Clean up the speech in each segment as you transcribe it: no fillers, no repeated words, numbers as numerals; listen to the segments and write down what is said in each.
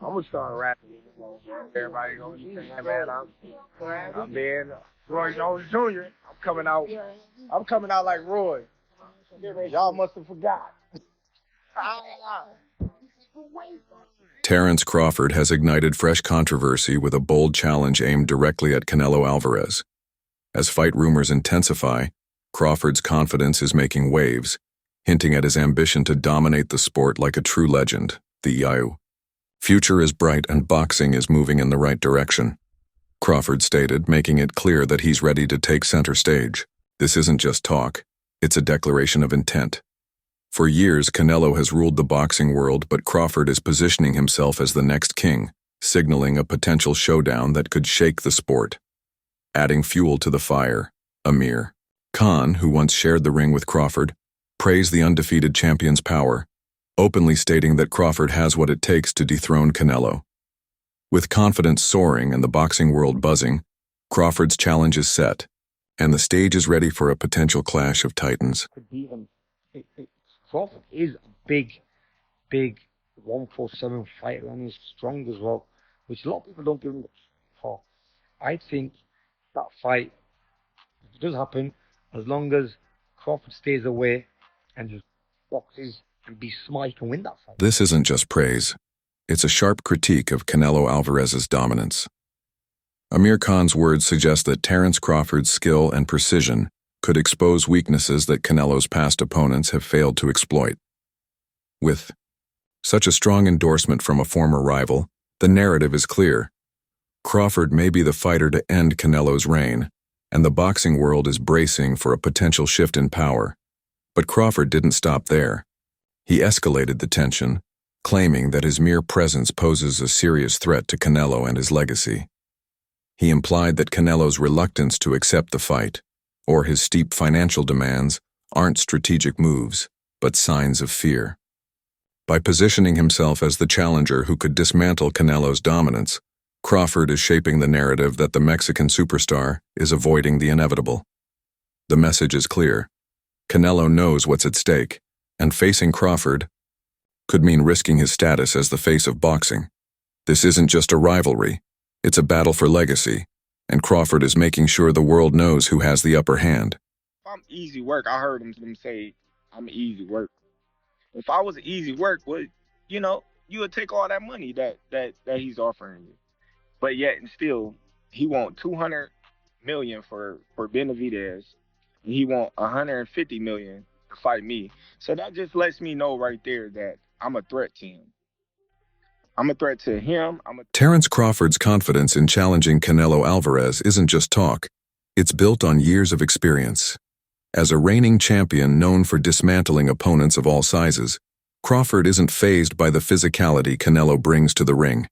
I'm gonna start rapping. Everybody gonna say, man, I'm being Roy Jones Jr. I'm coming out like Roy. Y'all must have forgot. Terence Crawford has ignited fresh controversy with a bold challenge aimed directly at Canelo Alvarez. As fight rumors intensify, Crawford's confidence is making waves, hinting at his ambition to dominate the sport like a true legend, the Yao. Future is bright and boxing is moving in the right direction, Crawford stated, making it clear that he's ready to take center stage. This isn't just talk, it's a declaration of intent. For years, Canelo has ruled the boxing world, but Crawford is positioning himself as the next king, signaling a potential showdown that could shake the sport. Adding fuel to the fire, Amir Khan, who once shared the ring with Crawford, praised the undefeated champion's power, openly stating that Crawford has what it takes to dethrone Canelo. With confidence soaring and the boxing world buzzing, Crawford's challenge is set, and the stage is ready for a potential clash of titans. Crawford is a big 147 fighter and he's strong as well, which a lot of people don't give him much for. I think that fight, if it does happen, as long as Crawford stays away and just boxes and be smart, he can win that fight. This isn't just praise. It's a sharp critique of Canelo Alvarez's dominance. Amir Khan's words suggest that Terence Crawford's skill and precision could expose weaknesses that Canelo's past opponents have failed to exploit. With such a strong endorsement from a former rival, the narrative is clear. Crawford may be the fighter to end Canelo's reign, and the boxing world is bracing for a potential shift in power. But Crawford didn't stop there. He escalated the tension, claiming that his mere presence poses a serious threat to Canelo and his legacy. He implied that Canelo's reluctance to accept the fight, or his steep financial demands, aren't strategic moves, but signs of fear. By positioning himself as the challenger who could dismantle Canelo's dominance, Crawford is shaping the narrative that the Mexican superstar is avoiding the inevitable. The message is clear. Canelo knows what's at stake, and facing Crawford could mean risking his status as the face of boxing. This isn't just a rivalry, it's a battle for legacy, and Crawford is making sure the world knows who has the upper hand. If I'm easy work, I heard them say I'm easy work. If I was easy work, you would take all that money that he's offering you. But yet and still, he want $200 million for Benavidez, and he want $150 million to fight me. So that just lets me know right there that I'm a threat to him. I'm a threat to him. Terence Crawford's confidence in challenging Canelo Alvarez isn't just talk. It's built on years of experience. As a reigning champion known for dismantling opponents of all sizes, Crawford isn't fazed by the physicality Canelo brings to the ring.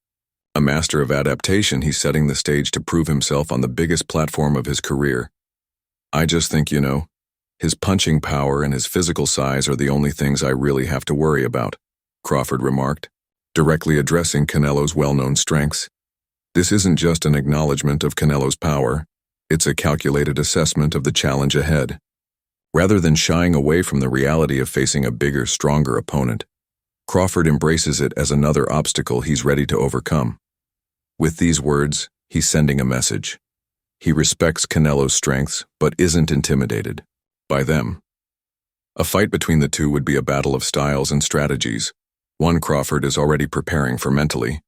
A master of adaptation, he's setting the stage to prove himself on the biggest platform of his career. I just think, his punching power and his physical size are the only things I really have to worry about, Crawford remarked, directly addressing Canelo's well-known strengths. This isn't just an acknowledgement of Canelo's power, it's a calculated assessment of the challenge ahead. Rather than shying away from the reality of facing a bigger, stronger opponent, Crawford embraces it as another obstacle he's ready to overcome. With these words, he's sending a message. He respects Canelo's strengths, but isn't intimidated by them. A fight between the two would be a battle of styles and strategies, one Crawford is already preparing for mentally.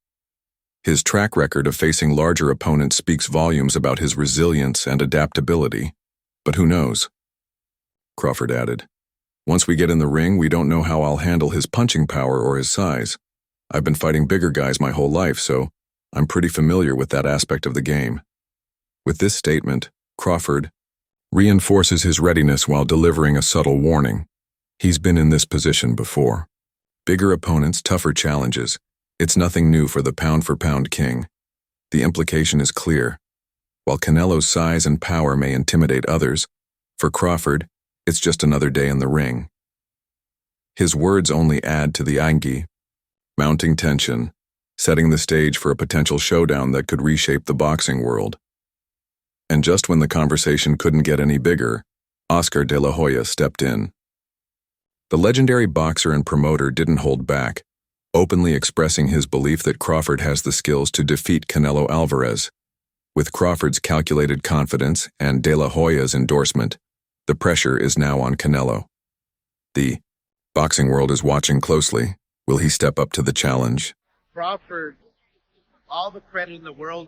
His track record of facing larger opponents speaks volumes about his resilience and adaptability. But who knows? Crawford added, once we get in the ring, we don't know how I'll handle his punching power or his size. I've been fighting bigger guys my whole life, so I'm pretty familiar with that aspect of the game. With this statement, Crawford reinforces his readiness while delivering a subtle warning. He's been in this position before. Bigger opponents, tougher challenges. It's nothing new for the pound-for-pound king. The implication is clear. While Canelo's size and power may intimidate others, for Crawford, it's just another day in the ring. His words only add to the angi, mounting tension, setting the stage for a potential showdown that could reshape the boxing world. And just when the conversation couldn't get any bigger, Oscar de la Hoya stepped in. The legendary boxer and promoter didn't hold back, openly expressing his belief that Crawford has the skills to defeat Canelo Alvarez. With Crawford's calculated confidence and De La Hoya's endorsement, the pressure is now on Canelo. The boxing world is watching closely. Will he step up to the challenge? Crawford, all the credit in the world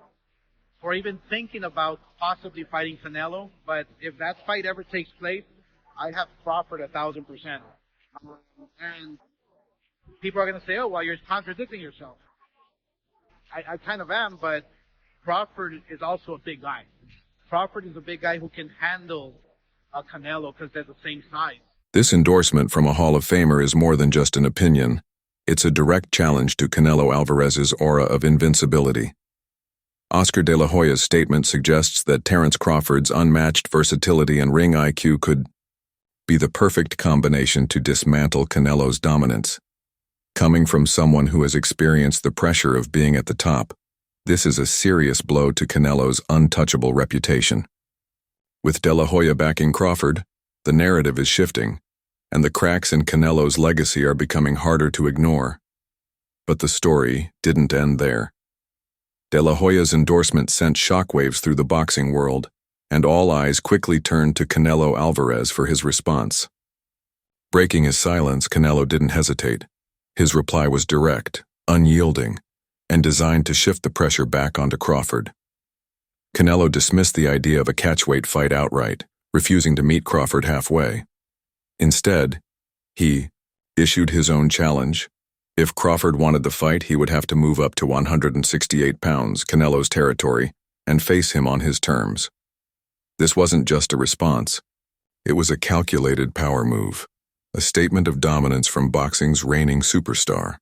for even thinking about possibly fighting Canelo, but if that fight ever takes place, I have Crawford 1,000%. And people are going to say, oh, well, you're contradicting yourself. I kind of am, but Crawford is also a big guy. Crawford is a big guy who can handle a Canelo because they're the same size. This endorsement from a Hall of Famer is more than just an opinion. It's a direct challenge to Canelo Alvarez's aura of invincibility. Oscar De La Hoya's statement suggests that Terence Crawford's unmatched versatility and ring IQ could be the perfect combination to dismantle Canelo's dominance. Coming from someone who has experienced the pressure of being at the top, this is a serious blow to Canelo's untouchable reputation. With De La Hoya backing Crawford, the narrative is shifting, and the cracks in Canelo's legacy are becoming harder to ignore. But the story didn't end there. De La Hoya's endorsement sent shockwaves through the boxing world, and all eyes quickly turned to Canelo Alvarez for his response. Breaking his silence, Canelo didn't hesitate. His reply was direct, unyielding, and designed to shift the pressure back onto Crawford. Canelo dismissed the idea of a catchweight fight outright, refusing to meet Crawford halfway. Instead, he issued his own challenge. If Crawford wanted the fight, he would have to move up to 168 pounds, Canelo's territory, and face him on his terms. This wasn't just a response. It was a calculated power move, a statement of dominance from boxing's reigning superstar.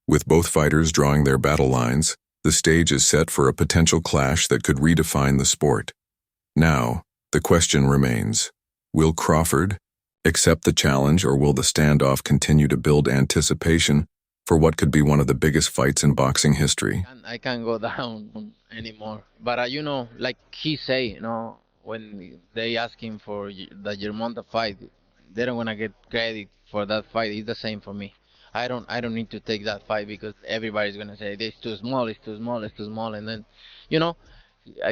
With both fighters drawing their battle lines, the stage is set for a potential clash that could redefine the sport. Now, the question remains, will Crawford accept the challenge, or will the standoff continue to build anticipation for what could be one of the biggest fights in boxing history? I can't go down anymore. But like he say, when they ask him for the Germonta fight, they don't want to get credit for that fight. It's the same for me. I don't need to take that fight because everybody's gonna say it's too small, it's too small, it's too small, and then,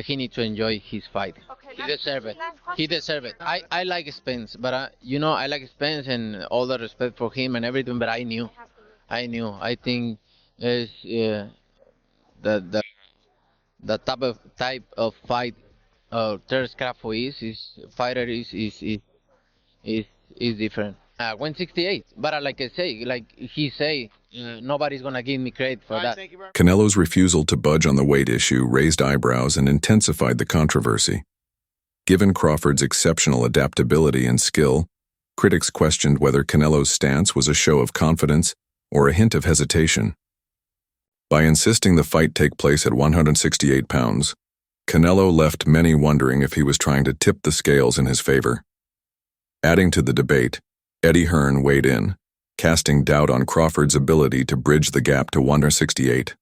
he needs to enjoy his fight. Okay, he deserves it. He deserves it. I like Spence, but I like Spence and all the respect for him and everything. But I knew. I think is the type of fight Terence Crawford is different. 168, but like I say, like he say, nobody's gonna give me credit for that. Canelo's refusal to budge on the weight issue raised eyebrows and intensified the controversy. Given Crawford's exceptional adaptability and skill, critics questioned whether Canelo's stance was a show of confidence or a hint of hesitation. By insisting the fight take place at 168 pounds, Canelo left many wondering if he was trying to tip the scales in his favor. Adding to the debate, Eddie Hearn weighed in, casting doubt on Crawford's ability to bridge the gap to 168.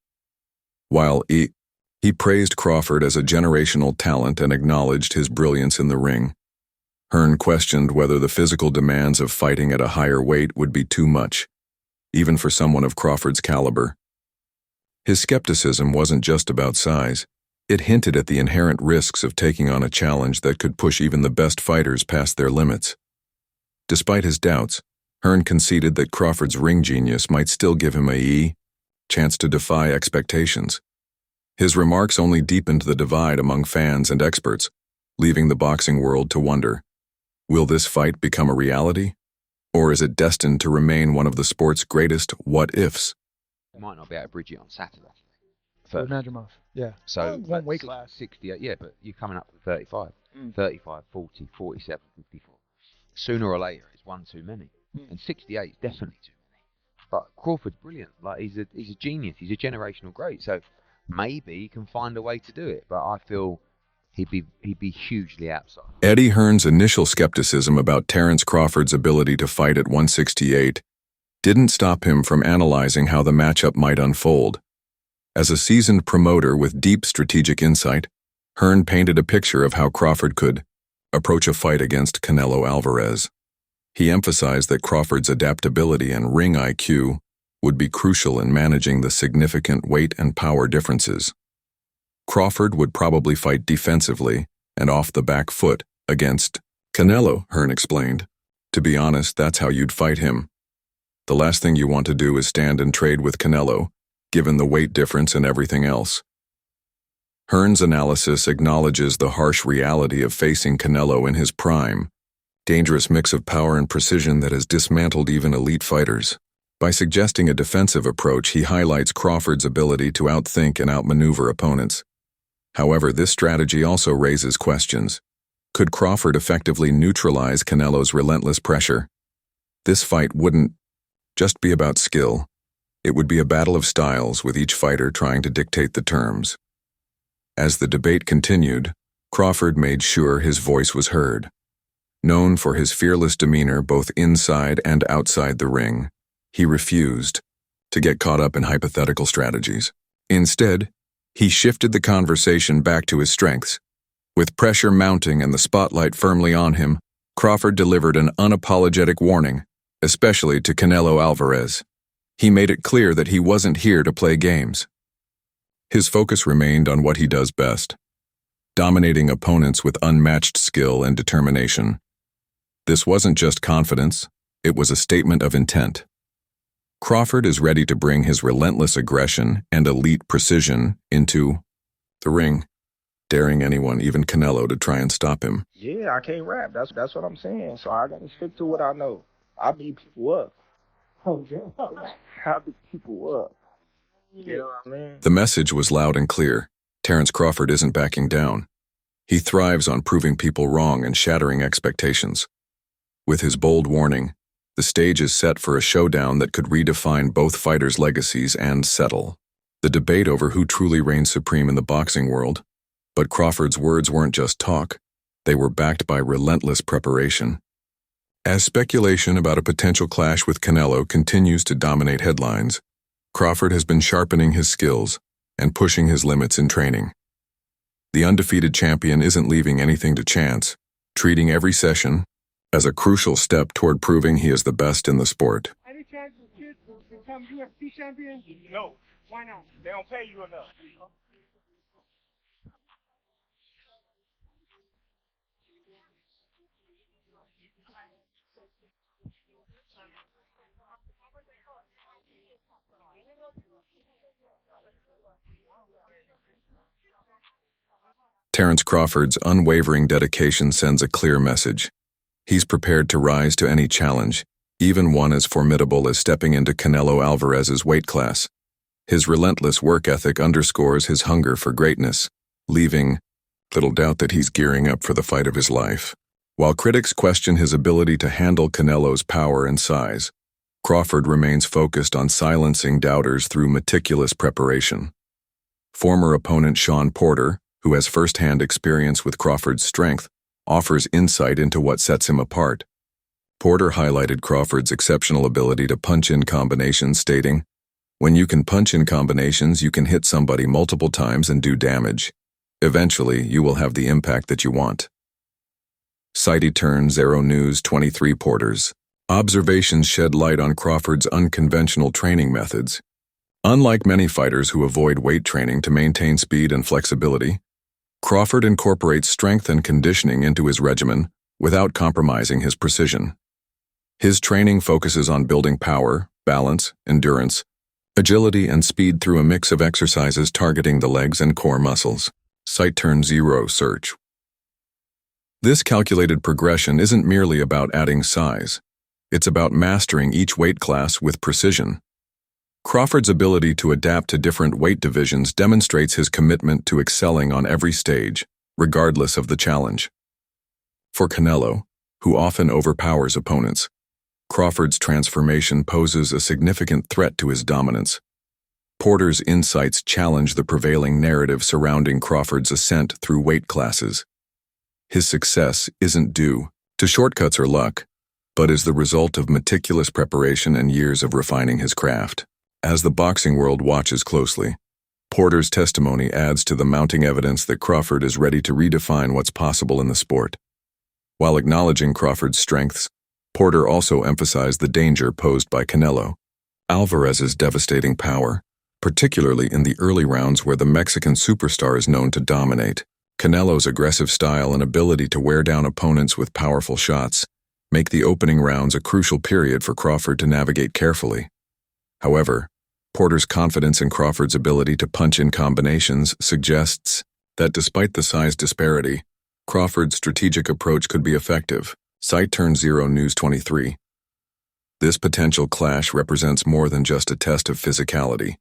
While he praised Crawford as a generational talent and acknowledged his brilliance in the ring, Hearn questioned whether the physical demands of fighting at a higher weight would be too much, even for someone of Crawford's caliber. His skepticism wasn't just about size. It hinted at the inherent risks of taking on a challenge that could push even the best fighters past their limits. Despite his doubts, Hearn conceded that Crawford's ring genius might still give him a chance to defy expectations. His remarks only deepened the divide among fans and experts, leaving the boxing world to wonder, will this fight become a reality? Or is it destined to remain one of the sport's greatest what-ifs? You might not be able to bridge it on Saturday. Nadrimov, yeah. So, one weight class. 68, yeah, but you're coming up with 35. 35, 40, 47, 54. Sooner or later, it's one too many. And 68 is definitely too many. But Crawford's brilliant. Like, he's a genius. He's a generational great. So maybe he can find a way to do it. But I feel he'd be hugely outside. Eddie Hearn's initial skepticism about Terence Crawford's ability to fight at 168 didn't stop him from analyzing how the matchup might unfold. As a seasoned promoter with deep strategic insight, Hearn painted a picture of how Crawford could approach a fight against Canelo Alvarez. He emphasized that Crawford's adaptability and ring IQ would be crucial in managing the significant weight and power differences. Crawford would probably fight defensively and off the back foot against Canelo, Hearn explained. To be honest, that's how you'd fight him. The last thing you want to do is stand and trade with Canelo, given the weight difference and everything else. Hearn's analysis acknowledges the harsh reality of facing Canelo in his prime, dangerous mix of power and precision that has dismantled even elite fighters. By suggesting a defensive approach, he highlights Crawford's ability to outthink and outmaneuver opponents. However, this strategy also raises questions. Could Crawford effectively neutralize Canelo's relentless pressure? This fight wouldn't just be about skill. It would be a battle of styles, with each fighter trying to dictate the terms. As the debate continued, Crawford made sure his voice was heard. Known for his fearless demeanor both inside and outside the ring, he refused to get caught up in hypothetical strategies. Instead, he shifted the conversation back to his strengths. With pressure mounting and the spotlight firmly on him, Crawford delivered an unapologetic warning, especially to Canelo Alvarez. He made it clear that he wasn't here to play games. His focus remained on what he does best, dominating opponents with unmatched skill and determination. This wasn't just confidence, it was a statement of intent. Crawford is ready to bring his relentless aggression and elite precision into the ring, daring anyone, even Canelo, to try and stop him. Yeah, I can't rap. That's what I'm saying. So I gotta stick to what I know. I beat people up. I beat people up. You know what I mean? The message was loud and clear. Terence Crawford isn't backing down. He thrives on proving people wrong and shattering expectations. With his bold warning, the stage is set for a showdown that could redefine both fighters' legacies and settle the debate over who truly reigns supreme in the boxing world. But Crawford's words weren't just talk, they were backed by relentless preparation. As speculation about a potential clash with Canelo continues to dominate headlines, Crawford has been sharpening his skills and pushing his limits in training. The undefeated champion isn't leaving anything to chance, treating every session as a crucial step toward proving he is the best in the sport. Any chance the kids will become UFC champions? No. Why not? They don't pay you enough. Terence Crawford's unwavering dedication sends a clear message. He's prepared to rise to any challenge, even one as formidable as stepping into Canelo Alvarez's weight class. His relentless work ethic underscores his hunger for greatness, leaving little doubt that he's gearing up for the fight of his life. While critics question his ability to handle Canelo's power and size, Crawford remains focused on silencing doubters through meticulous preparation. Former opponent Shawn Porter, who has first-hand experience with Crawford's strength, offers insight into what sets him apart. Porter highlighted Crawford's exceptional ability to punch in combinations, stating, "When you can punch in combinations, you can hit somebody multiple times and do damage. Eventually, you will have the impact that you want." Cited Turn 0 News 23 Porter's observations shed light on Crawford's unconventional training methods. Unlike many fighters who avoid weight training to maintain speed and flexibility, Crawford incorporates strength and conditioning into his regimen without compromising his precision. His training focuses on building power, balance, endurance, agility, and speed through a mix of exercises targeting the legs and core muscles. Site Turn 0 Search. This calculated progression isn't merely about adding size. It's about mastering each weight class with precision. Crawford's ability to adapt to different weight divisions demonstrates his commitment to excelling on every stage, regardless of the challenge. For Canelo, who often overpowers opponents, Crawford's transformation poses a significant threat to his dominance. Porter's insights challenge the prevailing narrative surrounding Crawford's ascent through weight classes. His success isn't due to shortcuts or luck, but is the result of meticulous preparation and years of refining his craft. As the boxing world watches closely, Porter's testimony adds to the mounting evidence that Crawford is ready to redefine what's possible in the sport. While acknowledging Crawford's strengths, Porter also emphasized the danger posed by Canelo. Alvarez's devastating power, particularly in the early rounds where the Mexican superstar is known to dominate. Canelo's aggressive style and ability to wear down opponents with powerful shots make the opening rounds a crucial period for Crawford to navigate carefully. However, Porter's confidence in Crawford's ability to punch in combinations suggests that despite the size disparity, Crawford's strategic approach could be effective. Site Turn 0 News 23. This potential clash represents more than just a test of physicality.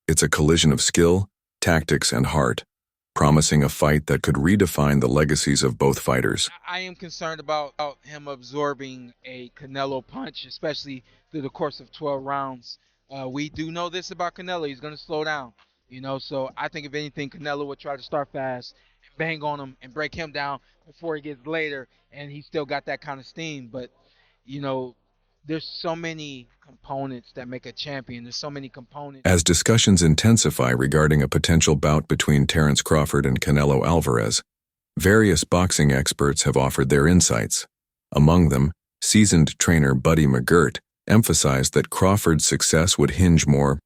It's a collision of skill, tactics, and heart, promising a fight that could redefine the legacies of both fighters. I am concerned about him absorbing a Canelo punch, especially through the course of 12 rounds. We do know this about Canelo. He's going to slow down, so I think if anything, Canelo would try to start fast, bang on him, and break him down before he gets later, and he's still got that kind of steam. But, there's so many components that make a champion. There's so many components. As discussions intensify regarding a potential bout between Terence Crawford and Canelo Alvarez, various boxing experts have offered their insights. Among them, seasoned trainer Buddy McGirt emphasized that Crawford's success would hinge more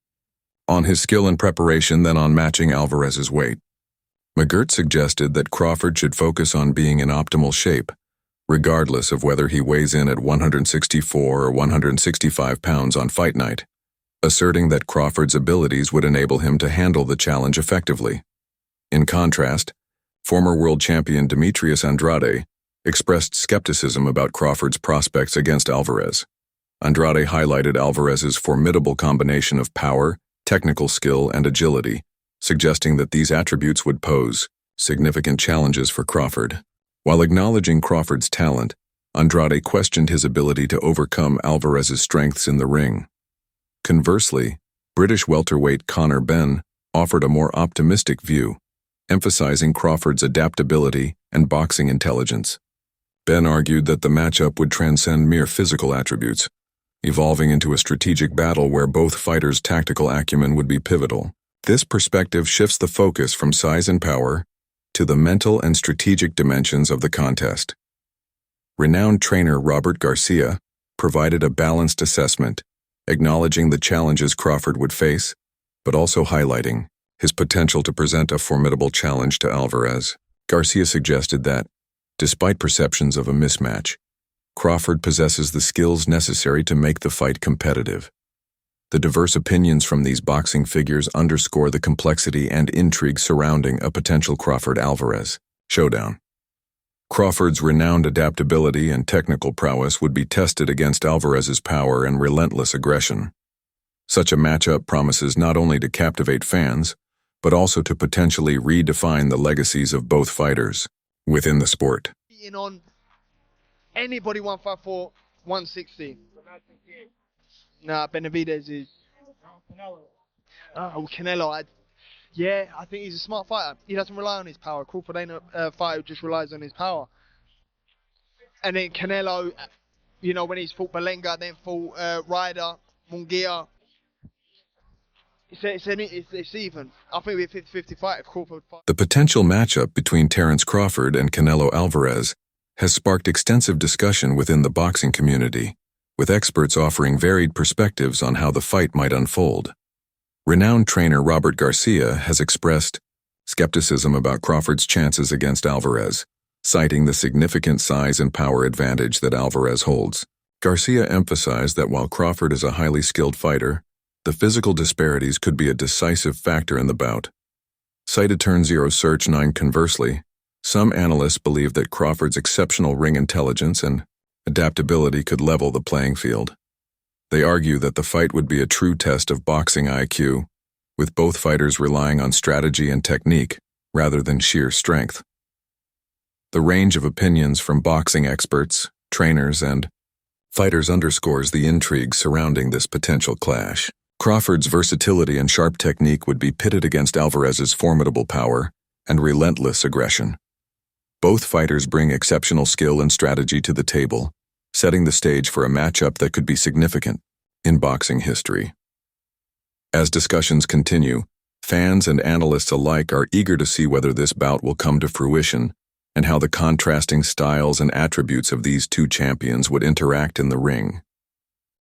on his skill and preparation than on matching Alvarez's weight. McGirt suggested that Crawford should focus on being in optimal shape, regardless of whether he weighs in at 164 or 165 pounds on fight night, asserting that Crawford's abilities would enable him to handle the challenge effectively. In contrast, former world champion Demetrius Andrade expressed skepticism about Crawford's prospects against Alvarez. Andrade highlighted Alvarez's formidable combination of power, technical skill, and agility, suggesting that these attributes would pose significant challenges for Crawford. While acknowledging Crawford's talent, Andrade questioned his ability to overcome Alvarez's strengths in the ring. Conversely, British welterweight Conor Benn offered a more optimistic view, emphasizing Crawford's adaptability and boxing intelligence. Benn argued that the matchup would transcend mere physical attributes, evolving into a strategic battle where both fighters' tactical acumen would be pivotal. This perspective shifts the focus from size and power to the mental and strategic dimensions of the contest. Renowned trainer Robert Garcia provided a balanced assessment, acknowledging the challenges Crawford would face, but also highlighting his potential to present a formidable challenge to Alvarez. Garcia suggested that, despite perceptions of a mismatch, Crawford possesses the skills necessary to make the fight competitive. The diverse opinions from these boxing figures underscore the complexity and intrigue surrounding a potential Crawford-Alvarez showdown. Crawford's renowned adaptability and technical prowess would be tested against Alvarez's power and relentless aggression. Such a matchup promises not only to captivate fans, but also to potentially redefine the legacies of both fighters within the sport. On anybody 154, 160. Nah, Benavidez is. Canelo. I think he's a smart fighter. He doesn't rely on his power. Crawford ain't a fighter who just relies on his power. And then Canelo, when he's fought Belenga, then fought Ryder, Munguia. It's even. I think we're 50-50 fight if Crawford fight. The potential matchup between Terence Crawford and Canelo Alvarez has sparked extensive discussion within the boxing community, with experts offering varied perspectives on how the fight might unfold. Renowned trainer Robert Garcia has expressed skepticism about Crawford's chances against Alvarez, citing the significant size and power advantage that Alvarez holds. Garcia emphasized that while Crawford is a highly skilled fighter, the physical disparities could be a decisive factor in the bout. Cited Turn 0 Search 9 conversely, some analysts believe that Crawford's exceptional ring intelligence and adaptability could level the playing field. They argue that the fight would be a true test of boxing IQ, with both fighters relying on strategy and technique rather than sheer strength. The range of opinions from boxing experts, trainers, and fighters underscores the intrigue surrounding this potential clash. Crawford's versatility and sharp technique would be pitted against Alvarez's formidable power and relentless aggression. Both fighters bring exceptional skill and strategy to the table, setting the stage for a matchup that could be significant in boxing history. As discussions continue, fans and analysts alike are eager to see whether this bout will come to fruition and how the contrasting styles and attributes of these two champions would interact in the ring.